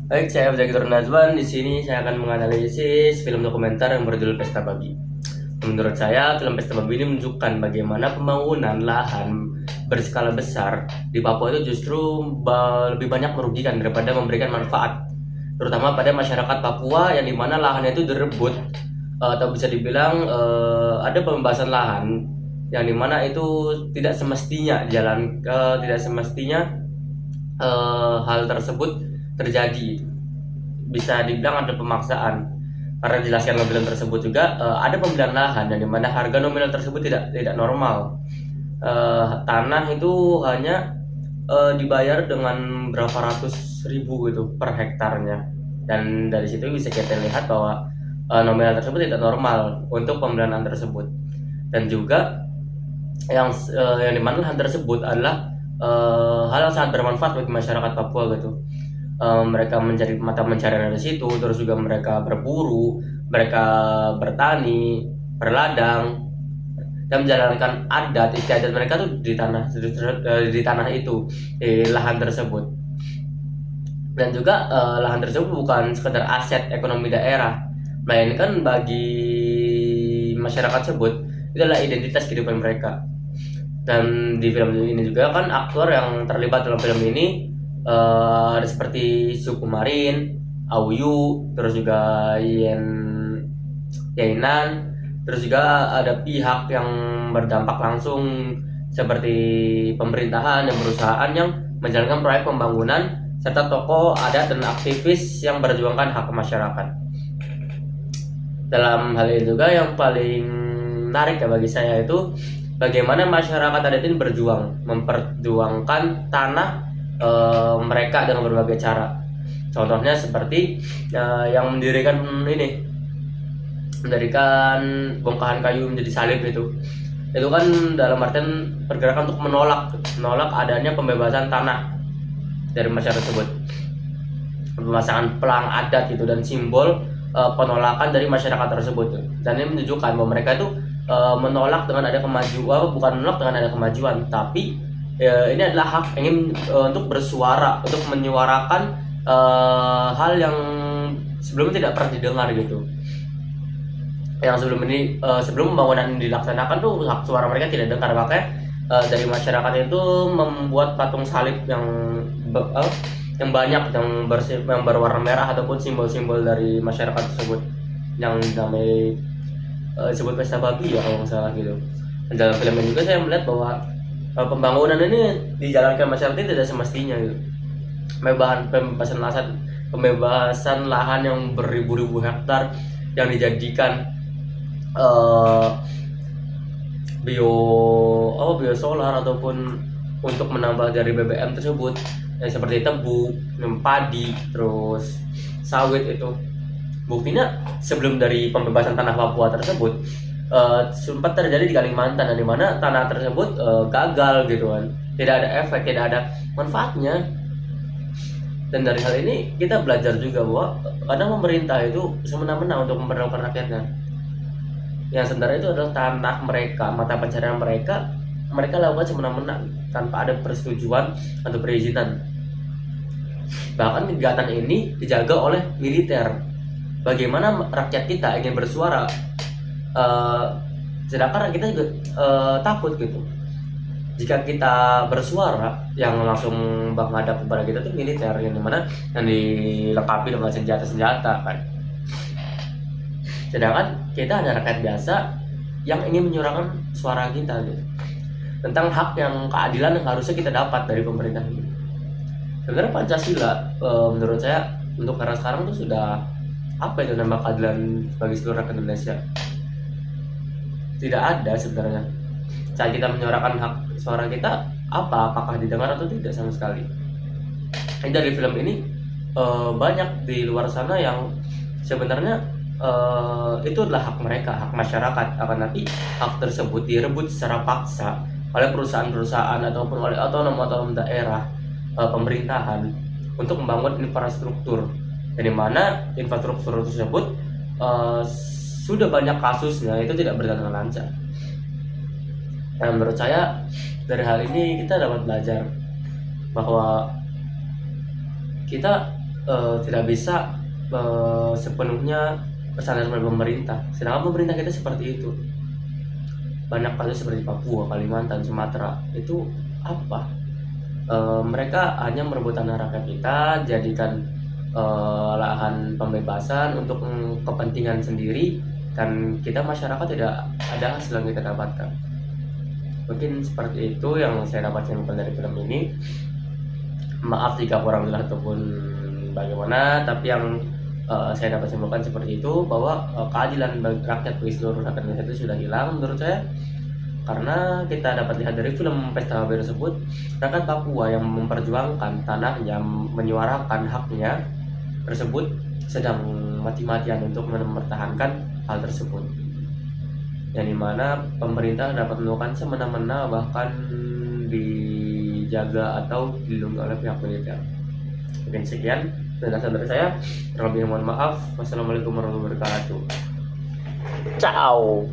Baik, saya Abdul Nazwan. Di sini saya akan menganalisis film dokumenter yang berjudul Pesta Babi. Menurut saya, film Pesta Babi ini menunjukkan bagaimana pembangunan lahan berskala besar di Papua itu justru lebih banyak merugikan daripada memberikan manfaat, terutama pada masyarakat Papua yang dimana lahannya itu direbut, atau bisa dibilang ada pembebasan lahan yang dimana itu tidak semestinya tidak semestinya hal tersebut terjadi. Bisa dibilang ada pemaksaan, karena dijelaskan dalam film tersebut juga ada pembelian lahan dan dimana harga nominal tersebut tidak normal. Tanah itu hanya dibayar dengan berapa ratus ribu gitu per hektarnya, dan dari situ bisa kita lihat bahwa nominal tersebut tidak normal untuk pembelian lahan tersebut. Dan juga yang dimana lahan tersebut adalah hal yang sangat bermanfaat bagi masyarakat Papua gitu. Mereka mencari mata pencarian dari situ, terus juga mereka berburu, mereka bertani, berladang, dan menjalankan adat istiadat mereka tuh di tanah itu, di lahan tersebut. Dan juga lahan tersebut bukan sekedar aset ekonomi daerah, melainkan bagi masyarakat tersebut itu adalah identitas kehidupan mereka. Dan di film ini juga kan aktor yang terlibat dalam film ini ada seperti Sukumarin, Auyu, terus juga Yainan, terus juga ada pihak yang berdampak langsung seperti pemerintahan dan perusahaan yang menjalankan proyek pembangunan, serta tokoh adat dan aktivis yang berjuangkan hak masyarakat. Dalam hal ini juga yang paling menarik ya bagi saya itu bagaimana masyarakat adat ini memperjuangkan tanah mereka dengan berbagai cara. Contohnya seperti yang mendirikan bongkahan kayu menjadi salib itu kan dalam artian pergerakan untuk menolak adanya pembebasan tanah dari masyarakat tersebut, pemasangan pelang adat itu dan simbol penolakan dari masyarakat tersebut. Dan ini menunjukkan bahwa mereka itu menolak dengan ada kemajuan, bukan menolak dengan ada kemajuan, tapi ini adalah hak ingin untuk bersuara, untuk menyuarakan hal yang sebelumnya tidak pernah didengar gitu. Yang sebelum pembangunan dilaksanakan tuh hak suara mereka tidak dengar, makanya dari masyarakat itu membuat patung salib yang banyak yang berwarna merah ataupun simbol-simbol dari masyarakat tersebut yang namanya disebut Pesta Babi ya kalau nggak salah gitu. Dan dalam film ini juga saya melihat bahwa pembangunan ini dijalankan masyarakat ini tidak semestinya gitu. Pembebasan lahan yang beribu-ribu hektar yang dijadikan biosolar ataupun untuk menambah dari BBM tersebut, seperti tebu, padi, terus sawit itu. Buktinya sebelum dari pembebasan tanah Papua tersebut sempat terjadi di Kalimantan, di mana tanah tersebut gagal gitu kan, tidak ada efek, tidak ada manfaatnya. Dan dari hal ini kita belajar juga bahwa kadang pemerintah itu semena-mena untuk memperlakukan rakyatnya. Yang sebenarnya itu adalah tanah mereka, mata pencarian mereka lakukan semena-mena tanpa ada persetujuan atau perizinan. Bahkan kegiatan ini dijaga oleh militer. Bagaimana rakyat kita ingin bersuara, sedangkan kita juga takut gitu. Jika kita bersuara, yang langsung menghadap kepada kita itu militer, yang dimana yang dilengkapi dengan senjata kan. Sedangkan kita hanya rakyat biasa yang ingin menyuarakan suara kita gitu, tentang hak yang keadilan yang harusnya kita dapat dari pemerintah ini. Sebenarnya Pancasila menurut saya untuk era sekarang tuh sudah apa itu nama keadilan bagi seluruh rakyat Indonesia? Tidak ada sebenarnya. Saat kita menyuarakan hak suara kita, apakah didengar atau tidak sama sekali? Dari film ini banyak di luar sana yang sebenarnya itu adalah hak mereka, hak masyarakat, akan tapi hak tersebut direbut secara paksa oleh perusahaan-perusahaan ataupun oleh otonom daerah, pemerintahan untuk membangun infrastruktur. Di mana infrastruktur tersebut sudah banyak kasusnya itu tidak berjalan dengan lancar. Dan menurut saya dari hal ini kita dapat belajar bahwa kita tidak bisa sepenuhnya bersandar pada pemerintah. Sedangkan pemerintah kita seperti itu. Banyak kasus seperti Papua, Kalimantan, Sumatera itu apa? Mereka hanya merebut tanah rakyat kita, jadikan lahan pembebasan untuk kepentingan sendiri, dan kita masyarakat tidak ada hasil yang kita dapatkan. Mungkin seperti itu yang saya dapat simpulkan dari film ini. Maaf jika kurang jelas ataupun bagaimana, tapi yang saya dapat simpulkan seperti itu, bahwa keadilan bagi rakyat, bagi seluruh rakyat Indonesia itu sudah hilang menurut saya, karena kita dapat lihat dari film Pesta Babi tersebut, rakyat Papua yang memperjuangkan tanahnya, menyuarakan haknya tersebut sedang mati-matian untuk mempertahankan hal tersebut, yang dimana pemerintah dapat melakukan semena-mena, bahkan dijaga atau dilindungi oleh pihak militer. Mungkin sekian penjelasan dari saya. Terlebih mohon maaf. Wassalamualaikum warahmatullahi wabarakatuh. Ciao.